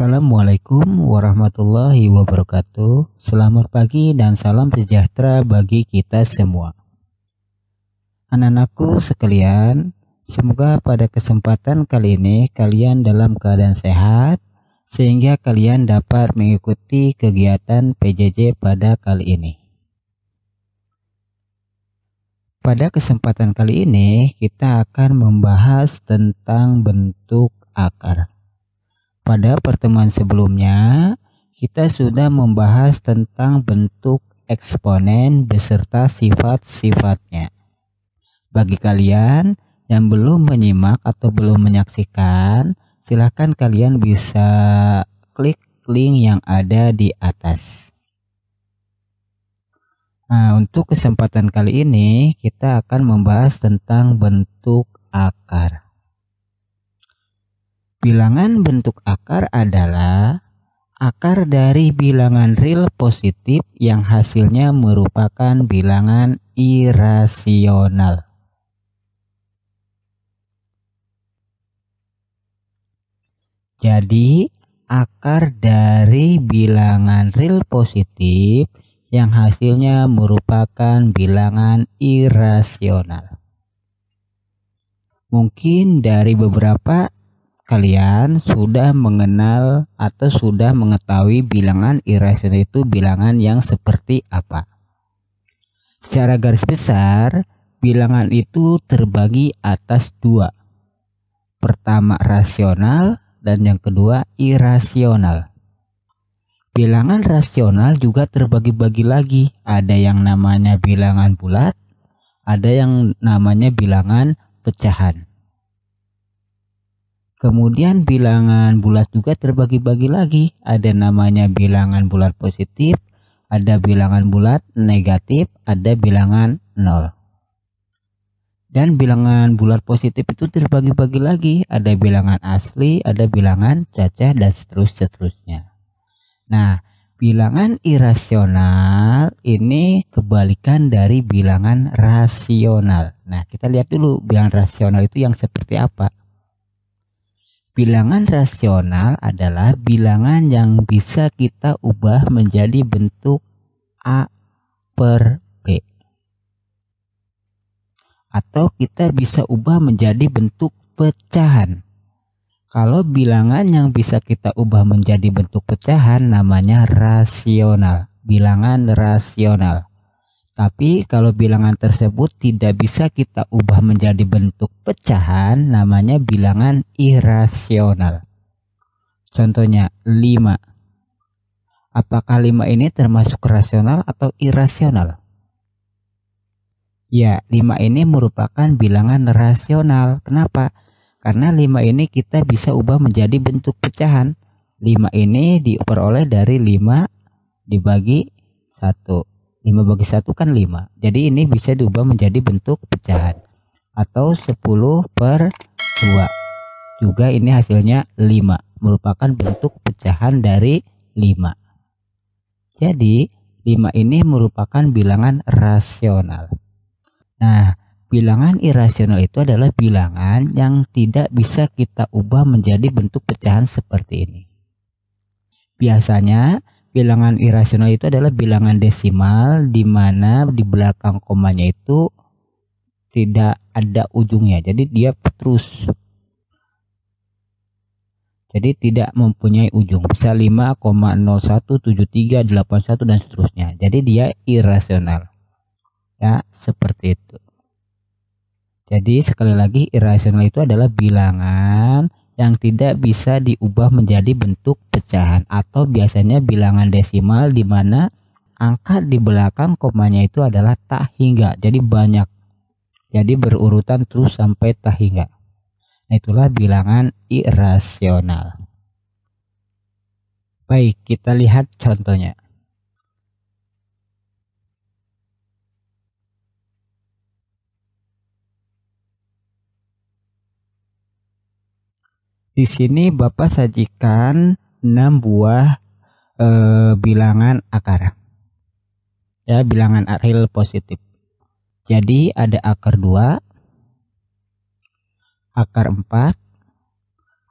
Assalamualaikum warahmatullahi wabarakatuh. Selamat pagi dan salam sejahtera bagi kita semua. Anak-anakku sekalian, semoga pada kesempatan kali ini kalian dalam keadaan sehat sehingga kalian dapat mengikuti kegiatan PJJ pada kali ini. Pada kesempatan kali ini kita akan membahas tentang bentuk akar. Pada pertemuan sebelumnya, kita sudah membahas tentang bentuk eksponen beserta sifat-sifatnya. Bagi kalian yang belum menyimak atau belum menyaksikan, silakan kalian bisa klik link yang ada di atas. Nah, untuk kesempatan kali ini, kita akan membahas tentang bentuk akar. Bilangan bentuk akar adalah akar dari bilangan real positif yang hasilnya merupakan bilangan irasional. Jadi, akar dari bilangan real positif yang hasilnya merupakan bilangan irasional. Mungkin dari beberapa kalian sudah mengenal atau sudah mengetahui bilangan irasional itu bilangan yang seperti apa. Secara garis besar, bilangan itu terbagi atas dua. Pertama rasional dan yang kedua irasional. Bilangan rasional juga terbagi-bagi lagi. Ada yang namanya bilangan bulat, ada yang namanya bilangan pecahan. Kemudian bilangan bulat juga terbagi-bagi lagi. Ada namanya bilangan bulat positif, ada bilangan bulat negatif, ada bilangan nol. Dan bilangan bulat positif itu terbagi-bagi lagi. Ada bilangan asli, ada bilangan cacat, dan seterusnya. Nah, bilangan irasional ini kebalikan dari bilangan rasional. Nah, kita lihat dulu bilangan rasional itu yang seperti apa. Bilangan rasional adalah bilangan yang bisa kita ubah menjadi bentuk A per B. Atau kita bisa ubah menjadi bentuk pecahan. Kalau bilangan yang bisa kita ubah menjadi bentuk pecahan namanya rasional. Bilangan rasional. Tapi kalau bilangan tersebut tidak bisa kita ubah menjadi bentuk pecahan, namanya bilangan irasional. Contohnya 5. Apakah 5 ini termasuk rasional atau irasional? Ya, 5 ini merupakan bilangan rasional. Kenapa? Karena 5 ini kita bisa ubah menjadi bentuk pecahan. 5 ini diperoleh dari 5 dibagi 1. 5 bagi 1 kan 5. Jadi ini bisa diubah menjadi bentuk pecahan. Atau 10 per 2. Juga ini hasilnya 5. Merupakan bentuk pecahan dari 5. Jadi 5 ini merupakan bilangan rasional. Nah, bilangan irasional itu adalah bilangan yang tidak bisa kita ubah menjadi bentuk pecahan seperti ini. Biasanya bilangan irasional itu adalah bilangan desimal di mana di belakang komanya itu tidak ada ujungnya. Jadi dia terus. Jadi tidak mempunyai ujung. Bisa 5,017381 dan seterusnya. Jadi dia irasional. Ya, seperti itu. Jadi sekali lagi irasional itu adalah bilangan yang tidak bisa diubah menjadi bentuk pecahan atau biasanya bilangan desimal di mana angka di belakang komanya itu adalah tak hingga, jadi banyak, jadi berurutan terus sampai tak hingga. Itulah bilangan irasional. Baik, kita lihat contohnya. Di sini Bapak sajikan 6 buah bilangan akar. Ya, bilangan real positif. Jadi ada akar 2, akar 4,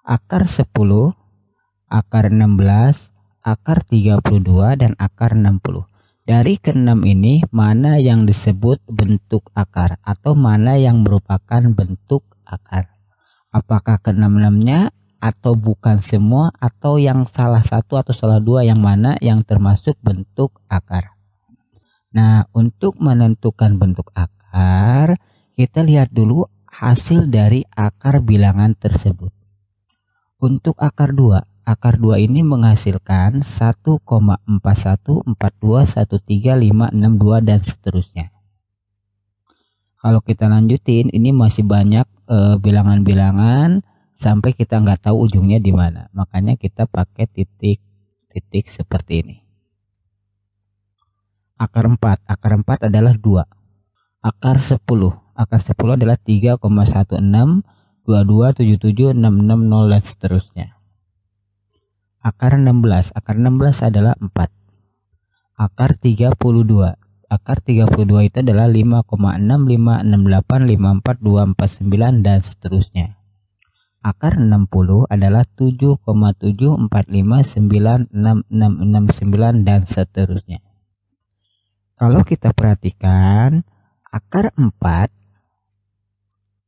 akar 10, akar 16, akar 32, dan akar 60. Dari keenam ini mana yang disebut bentuk akar atau mana yang merupakan bentuk akar? Apakah keenam-enamnya atau bukan semua atau yang salah satu atau salah dua, yang mana yang termasuk bentuk akar? Nah, untuk menentukan bentuk akar, kita lihat dulu hasil dari akar bilangan tersebut. Untuk akar 2 ini menghasilkan 1,41, 42, 13, 5, 6, 2 dan seterusnya. Kalau kita lanjutin, ini masih banyak bilangan-bilangan sampai kita nggak tahu ujungnya di mana. Makanya kita pakai titik-titik seperti ini. Akar 4 adalah 2. Akar 10 adalah 3,16, 22, 77, 660 dan seterusnya. Akar 16 adalah 4. Akar 32 itu adalah 5,65, 68, 54, 249 dan seterusnya. Akar 60 adalah 7,7, 45, 9, 6, 6, 6, 9 dan seterusnya. Kalau kita perhatikan, akar 4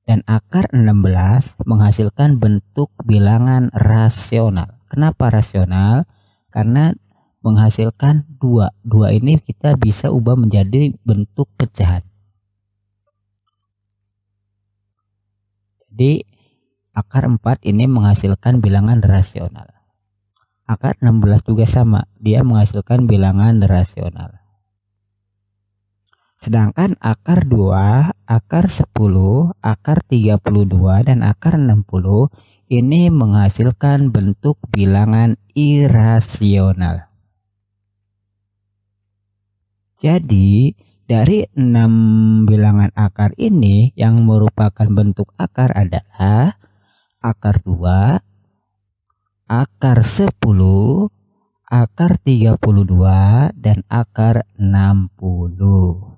dan akar 16 menghasilkan bentuk bilangan rasional. Kenapa rasional? Karena menghasilkan 2. 2 ini kita bisa ubah menjadi bentuk pecahan. Jadi akar 4 ini menghasilkan bilangan rasional. Akar 16 juga sama, dia menghasilkan bilangan rasional. Sedangkan akar 2, akar 10, akar 32 dan akar 60 ini menghasilkan bentuk bilangan irasional. Jadi dari 6 bilangan akar ini yang merupakan bentuk akar adalah akar 2, akar 10, akar 32 dan akar 60.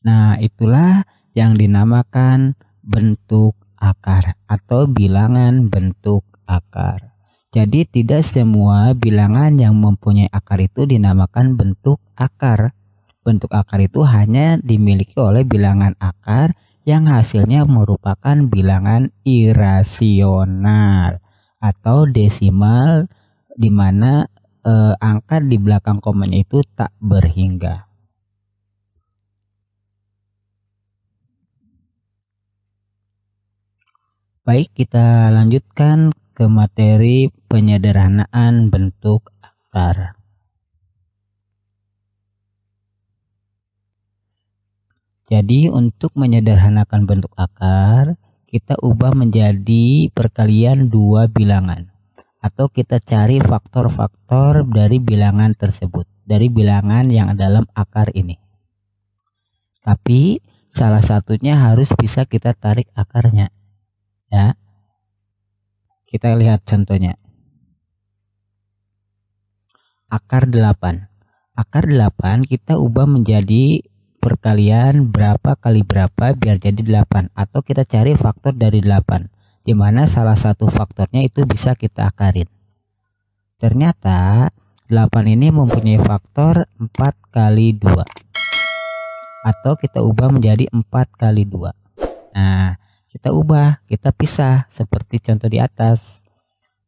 Nah, itulah yang dinamakan bentuk akar atau bilangan bentuk akar. Jadi tidak semua bilangan yang mempunyai akar itu dinamakan bentuk akar. Bentuk akar itu hanya dimiliki oleh bilangan akar yang hasilnya merupakan bilangan irasional atau desimal, di mana angka di belakang komanya itu tak berhingga. Baik, kita lanjutkan ke materi penyederhanaan bentuk akar. Jadi untuk menyederhanakan bentuk akar, kita ubah menjadi perkalian 2 bilangan. Atau kita cari faktor-faktor dari bilangan tersebut, dari bilangan yang dalam akar ini. Tapi salah satunya harus bisa kita tarik akarnya. Ya, kita lihat contohnya. Akar 8 kita ubah menjadi perkalian berapa kali berapa biar jadi 8, atau kita cari faktor dari 8, di mana salah satu faktornya itu bisa kita akarin. Ternyata 8 ini mempunyai faktor 4 kali 2, atau kita ubah menjadi 4 kali 2. Nah, kita ubah, kita pisah seperti contoh di atas.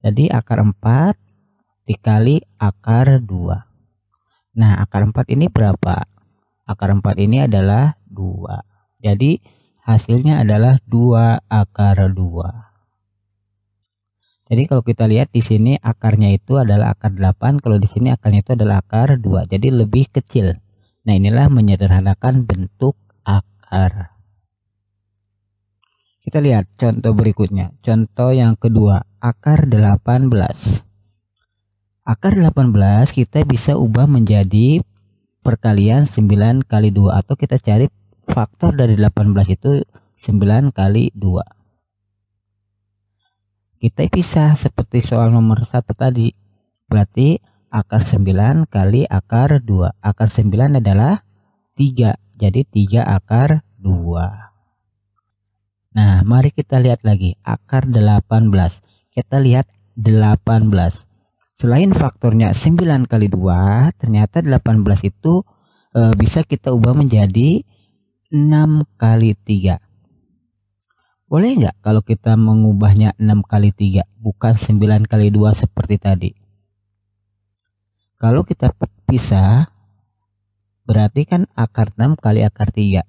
Jadi akar 4 dikali akar 2. Nah, akar 4 ini berapa? Akar 4 ini adalah 2. Jadi hasilnya adalah 2 akar 2. Jadi kalau kita lihat di sini akarnya itu adalah akar 8, kalau di sini akarnya itu adalah akar 2. Jadi lebih kecil. Nah, inilah menyederhanakan bentuk akar. Kita lihat contoh berikutnya. Contoh yang kedua, akar 18. Akar 18 kita bisa ubah menjadi perkalian 9 kali 2, atau kita cari faktor dari 18 itu 9 kali 2. Kita pisah seperti soal nomor 1 tadi. Berarti akar 9 kali akar 2. Akar 9 adalah 3. Jadi 3 akar 2. Nah, mari kita lihat lagi akar 18. Kita lihat 18. Selain faktornya 9 kali 2, ternyata 18 itu bisa kita ubah menjadi 6 kali 3. Boleh nggak kalau kita mengubahnya 6 kali 3, bukan 9 kali 2 seperti tadi? Kalau kita pisah, berarti kan akar 6 kali akar 3.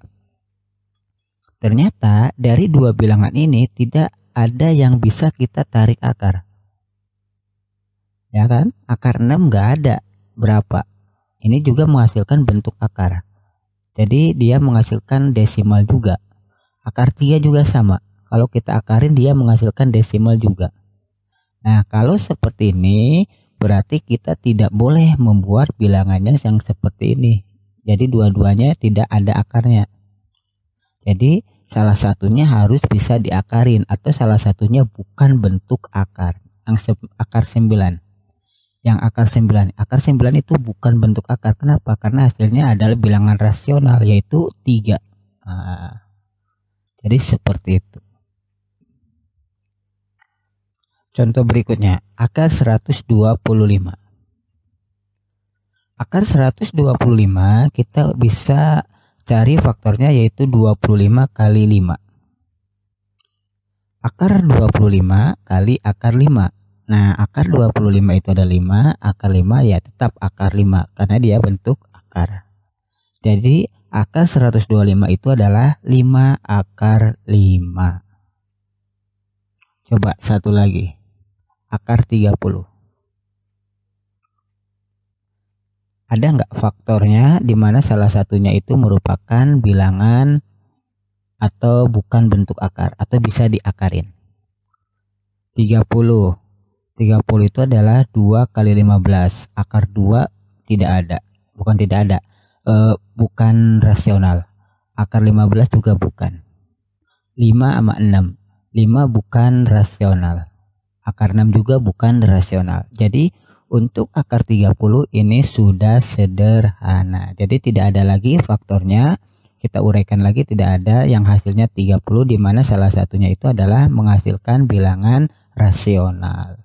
Ternyata dari dua bilangan ini tidak ada yang bisa kita tarik akar. Ya kan? Akar 6 nggak ada. Berapa? Ini juga menghasilkan bentuk akar. Jadi dia menghasilkan desimal juga. Akar 3 juga sama. Kalau kita akarin dia menghasilkan desimal juga. Nah, kalau seperti ini berarti kita tidak boleh membuat bilangannya yang seperti ini. Jadi dua-duanya tidak ada akarnya. Jadi salah satunya harus bisa diakarin atau salah satunya bukan bentuk akar. Yang akar 9. Yang akar 9. Akar 9 itu bukan bentuk akar. Kenapa? Karena hasilnya adalah bilangan rasional yaitu 3. Nah, jadi seperti itu. Contoh berikutnya, akar 125. Akar 125 kita bisa cari faktornya yaitu 25 kali 5. Akar 25 kali akar 5. Nah, akar 25 itu ada 5, akar 5 ya tetap akar 5 karena dia bentuk akar. Jadi akar 125 itu adalah 5 akar 5. Coba satu lagi. Akar 30. Ada nggak faktornya di mana salah satunya itu merupakan bilangan atau bukan bentuk akar atau bisa diakarin? 30 itu adalah 2 kali 15. Akar 2 tidak ada. Bukan rasional. Akar 15 juga bukan. 5 sama 6. 5 bukan rasional. Akar 6 juga bukan rasional. Jadi untuk akar 30 ini sudah sederhana. Jadi tidak ada lagi faktornya. Kita uraikan lagi, tidak ada yang hasilnya 30 di mana salah satunya itu adalah menghasilkan bilangan rasional.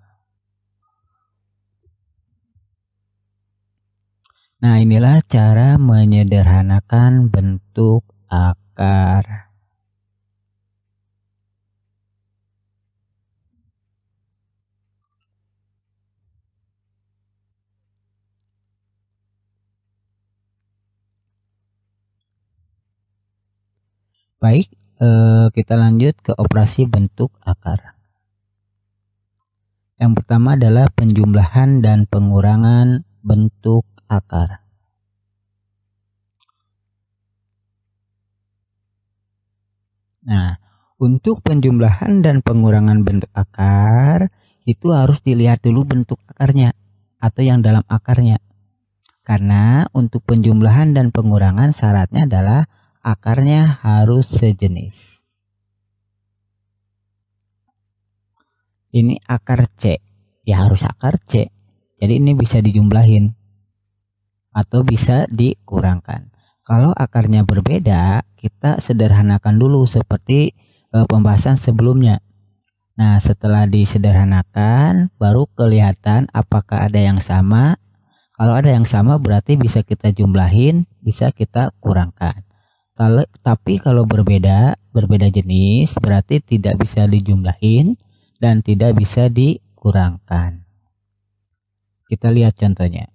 Nah, inilah cara menyederhanakan bentuk akar. Baik, kita lanjut ke operasi bentuk akar. Yang pertama adalah penjumlahan dan pengurangan bentuk akar. Nah, untuk penjumlahan dan pengurangan bentuk akar itu harus dilihat dulu bentuk akarnya atau yang dalam akarnya. Karena untuk penjumlahan dan pengurangan syaratnya adalah akarnya harus sejenis. Ini akar C, ya harus akar C. Jadi ini bisa dijumlahin atau bisa dikurangkan. Kalau akarnya berbeda, kita sederhanakan dulu seperti pembahasan sebelumnya. Nah, setelah disederhanakan, baru kelihatan apakah ada yang sama. Kalau ada yang sama berarti bisa kita jumlahin, bisa kita kurangkan. Tapi kalau berbeda jenis berarti tidak bisa dijumlahin dan tidak bisa dikurangkan. Kita lihat contohnya.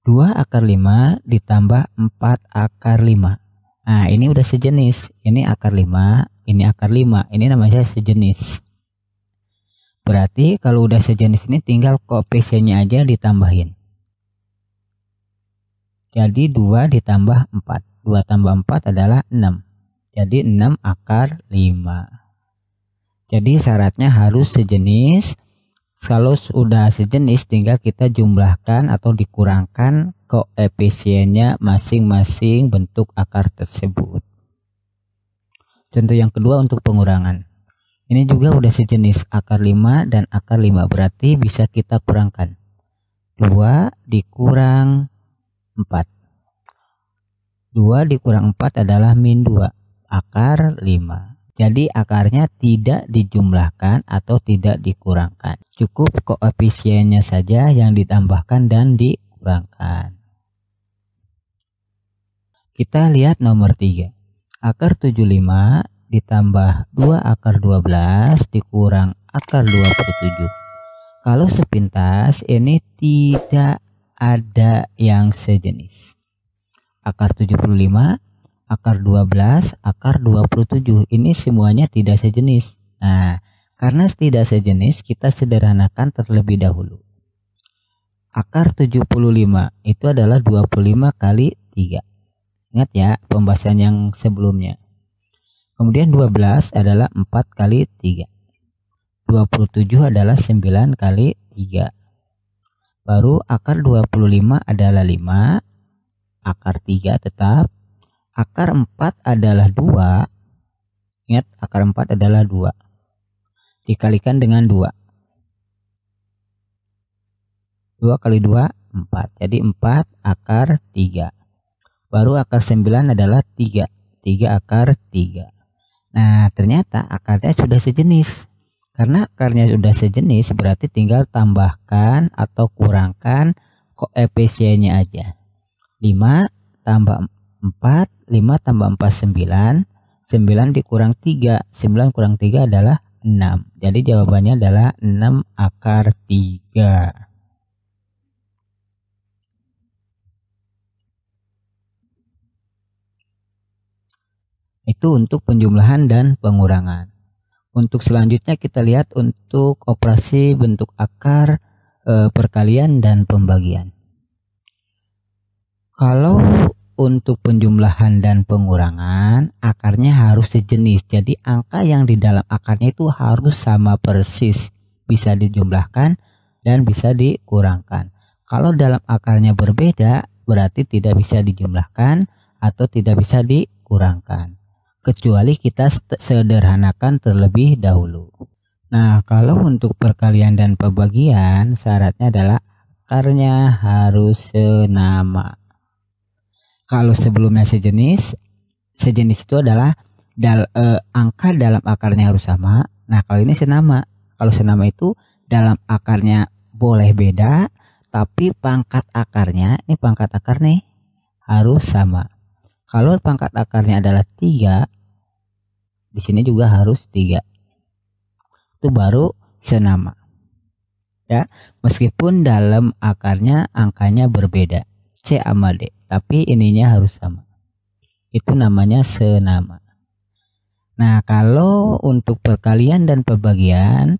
2 akar 5 ditambah 4 akar 5. Nah, ini udah sejenis. Ini akar 5, ini akar 5. Ini namanya sejenis. Berarti kalau udah sejenis ini tinggal koefisiennya aja ditambahin. Jadi 2 ditambah 4. 2 tambah 4 adalah 6. Jadi 6 akar 5. Jadi syaratnya harus sejenis. Kalau sudah sejenis tinggal kita jumlahkan atau dikurangkan koefisiennya masing-masing bentuk akar tersebut. Contoh yang kedua untuk pengurangan. Ini juga udah sejenis akar 5 dan akar 5 berarti bisa kita kurangkan. 2 dikurang 4. 2 dikurang 4 adalah min 2 akar 5. Jadi akarnya tidak dijumlahkan atau tidak dikurangkan. Cukup koefisiennya saja yang ditambahkan dan dikurangkan. Kita lihat nomor 3. Akar 75 ditambah 2 akar 12 dikurang akar 27. Kalau sepintas ini tidak ada yang sejenis. Akar 75, akar 12, akar 27 ini semuanya tidak sejenis. Nah, karena tidak sejenis kita sederhanakan terlebih dahulu. Akar 75 itu adalah 25 kali 3. Ingat ya pembahasan yang sebelumnya. Kemudian 12 adalah 4 kali 3. 27 adalah 9 kali 3. Baru akar 25 adalah 5. Akar 3 tetap. Akar 4 adalah 2. Ingat akar 4 adalah 2. Dikalikan dengan 2. 2 kali 2, 4. Jadi 4 akar 3. Baru akar 9 adalah 3. 3 akar 3. Nah, ternyata akarnya sudah sejenis. Karena akarnya sudah sejenis berarti tinggal tambahkan atau kurangkan koefisiennya aja. 5 tambah 4, 5 tambah 4, 9. 9 dikurang 3. 9 kurang 3 adalah 6. Jadi jawabannya adalah 6 akar 3. Itu untuk penjumlahan dan pengurangan. Untuk selanjutnya kita lihat untuk operasi bentuk akar, perkalian dan pembagian. Kalau untuk penjumlahan dan pengurangan akarnya harus sejenis. Jadi angka yang di dalam akarnya itu harus sama persis, bisa dijumlahkan dan bisa dikurangkan. Kalau dalam akarnya berbeda berarti tidak bisa dijumlahkan atau tidak bisa dikurangkan. Kecuali kita sederhanakan terlebih dahulu. Nah, kalau untuk perkalian dan pembagian syaratnya adalah akarnya harus senama. Kalau sebelumnya sejenis itu adalah angka dalam akarnya harus sama. Nah, kalau ini senama. Kalau senama itu dalam akarnya boleh beda, tapi pangkat akarnya, ini pangkat akar nih, harus sama. Kalau pangkat akarnya adalah 3, di sini juga harus 3. Itu baru senama. Ya, meskipun dalam akarnya angkanya berbeda, C sama D, tapi ininya harus sama. Itu namanya senama. Nah, kalau untuk perkalian dan pembagian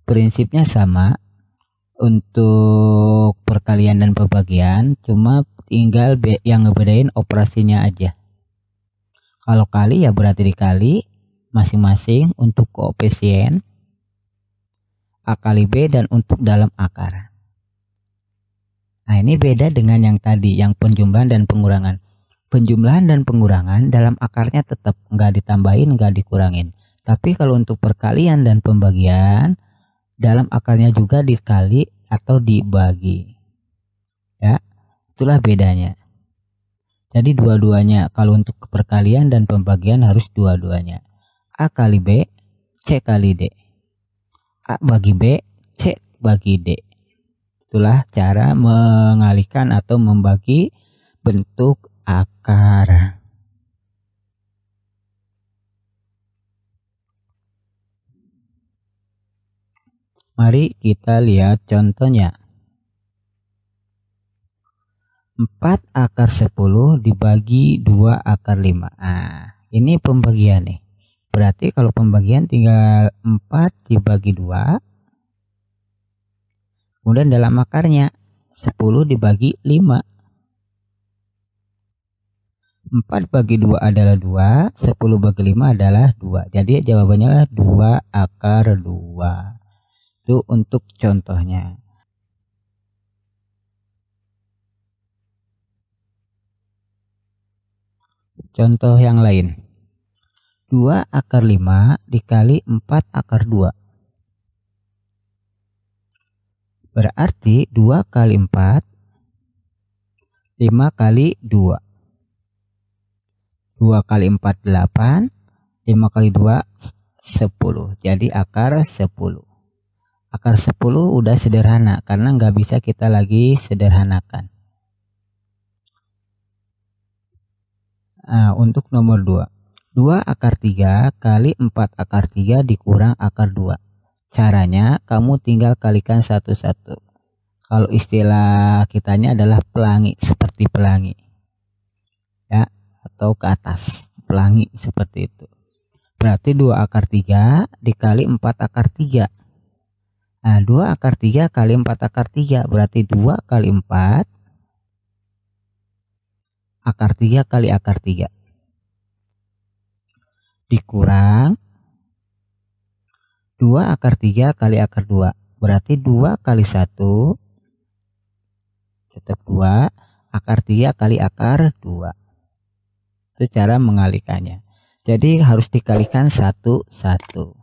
prinsipnya sama. Untuk perkalian dan pembagian cuma tinggal yang ngebedain operasinya aja. Kalau kali ya berarti dikali masing-masing untuk koefisien A kali B dan untuk dalam akar. Nah, ini beda dengan yang tadi, yang penjumlahan dan pengurangan. Penjumlahan dan pengurangan dalam akarnya tetap nggak ditambahin, nggak dikurangin. Tapi kalau untuk perkalian dan pembagian dalam akarnya juga dikali atau dibagi. Ya, itulah bedanya. Jadi dua-duanya, kalau untuk perkalian dan pembagian harus dua-duanya. A kali B, C kali D. A bagi B, C bagi D. Itulah cara mengalihkan atau membagi bentuk akar. Mari kita lihat contohnya. 4 akar 10 dibagi 2 akar 5. Nah, ini pembagian nih. Berarti kalau pembagian tinggal 4 dibagi 2. Kemudian dalam akarnya 10 dibagi 5. 4 bagi 2 adalah 2, 10 bagi 5 adalah 2. Jadi jawabannya adalah 2 akar 2. Itu untuk contohnya. Contoh yang lain. 2 akar 5 dikali 4 akar 2. Berarti 2 kali 4, 5 kali 2. 2 kali 4, 8. 5 kali 2 10, jadi akar 10. Akar 10 udah sederhana karena nggak bisa kita lagi sederhanakan. Nah, untuk nomor 2, 2 akar 3 kali 4 akar 3 dikurang akar 2. Caranya kamu tinggal kalikan satu-satu. Kalau istilah kitanya adalah pelangi, seperti pelangi ya, atau ke atas, pelangi seperti itu. Berarti 2 akar 3 dikali 4 akar 3. Nah, 2 akar 3 kali 4 akar 3 berarti 2 kali 4 akar 3 kali akar 3 dikurang 2 akar 3 kali akar 2 berarti 2 kali 1 tetap 2 akar 3 kali akar 2. Itu cara mengalikannya. Jadi harus dikalikan satu-satu.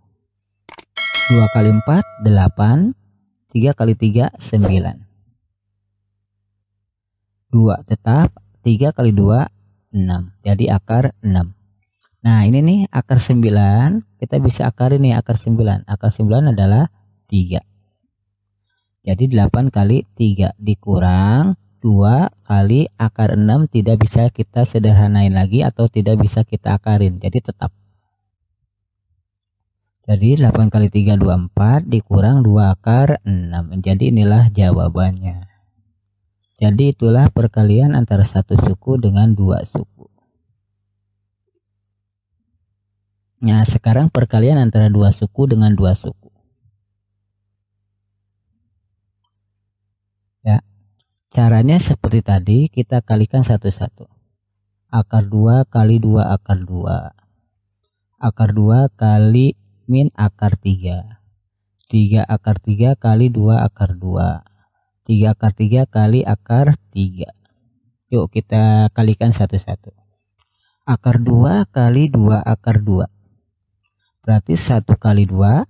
2 kali 4 8, 3 kali 3 9. 2 tetap, 3 kali 2 6. Jadi akar 6. Nah, ini nih akar 9, kita bisa akar ini akar 9. Akar 9 adalah 3. Jadi 8 kali 3 dikurang 2 kali akar 6, tidak bisa kita sederhanain lagi atau tidak bisa kita akarin. Jadi tetap. Jadi 8 kali 3 24 dikurang 2 akar 6. Jadi inilah jawabannya. Jadi itulah perkalian antara satu suku dengan dua suku. Nah, sekarang perkalian antara dua suku dengan dua suku. Ya, caranya seperti tadi, kita kalikan satu-satu. Akar 2 kali 2 akar 2. Akar 2 kali min akar 3. 3 akar 3 kali 2 akar 2. 3 akar 3 kali akar 3. Yuk kita kalikan satu-satu. Akar 2 kali 2 akar 2. Berarti 1 kali 2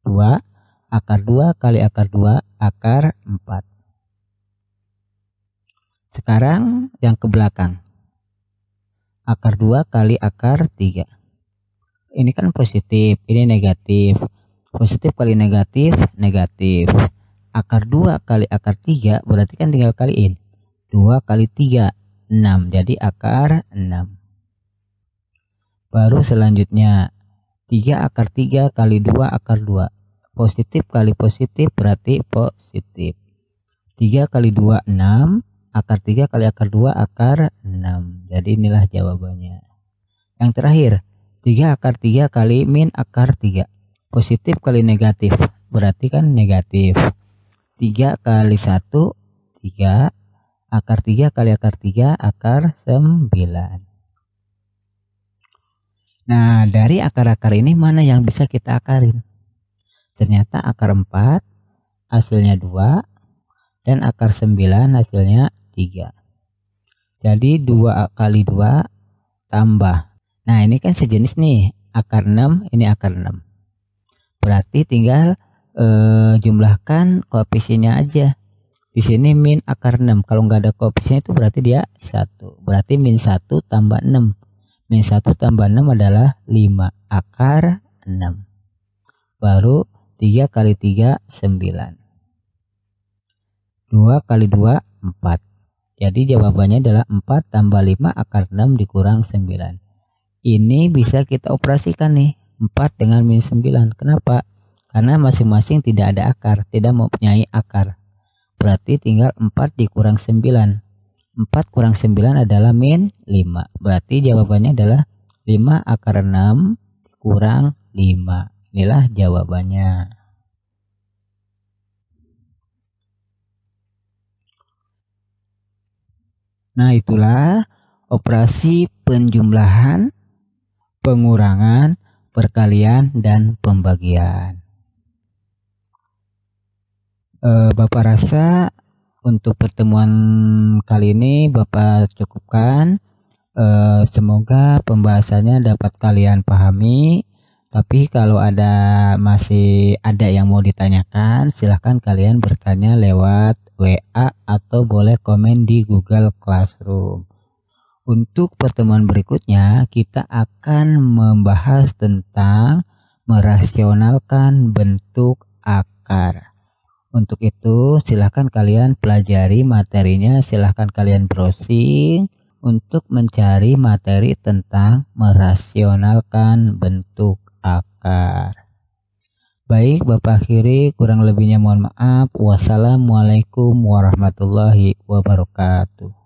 2. Akar 2 kali akar 2 akar 4. Sekarang yang ke belakang. Akar 2 kali akar 3. Ini kan positif, ini negatif. Positif kali negatif, negatif. Akar 2 kali akar 3 berarti kan tinggal kaliin. 2 kali 3 6, jadi akar 6. Baru selanjutnya 3 akar 3 kali 2 akar 2. Positif kali positif berarti positif. 3 kali 2 6, akar 3 kali akar 2 akar 6. Jadi inilah jawabannya. Yang terakhir 3 akar 3 kali min akar 3. Positif kali negatif berarti kan negatif. 3 kali 1 3, akar 3 kali akar 3 akar 9. Nah, dari akar-akar ini mana yang bisa kita akarin? Ternyata akar 4 hasilnya 2 dan akar 9 hasilnya 3. Jadi 2 kali 2 tambah. Nah, ini kan sejenis nih, akar 6, ini akar 6. Berarti tinggal jumlahkan koefisiennya aja. Di sini min akar 6. Kalau nggak ada koefisien itu berarti dia 1. Berarti min 1 tambah 6. Min 1 tambah 6 adalah 5 akar 6. Baru 3 kali 3 9. 2 kali 2 4. Jadi jawabannya adalah 4 tambah 5 akar 6 dikurang 9. Ini bisa kita operasikan nih, 4 dengan min 9. Kenapa? Karena masing-masing tidak ada akar, tidak mempunyai akar. Berarti tinggal 4 dikurang 9. 4 kurang 9 adalah min 5. Berarti jawabannya adalah 5 akar 6 kurang 5. Inilah jawabannya. Nah, itulah operasi penjumlahan, pengurangan, perkalian, dan pembagian. Bapak rasa untuk pertemuan kali ini Bapak cukupkan. Semoga pembahasannya dapat kalian pahami. Tapi kalau masih ada yang mau ditanyakan, silahkan kalian bertanya lewat WA atau boleh komen di Google Classroom. Untuk pertemuan berikutnya kita akan membahas tentang merasionalkan bentuk akar. Untuk itu silahkan kalian pelajari materinya, silahkan kalian browsing untuk mencari materi tentang merasionalkan bentuk akar. Baik, Bapak akhiri, kurang lebihnya mohon maaf. Wassalamualaikum warahmatullahi wabarakatuh.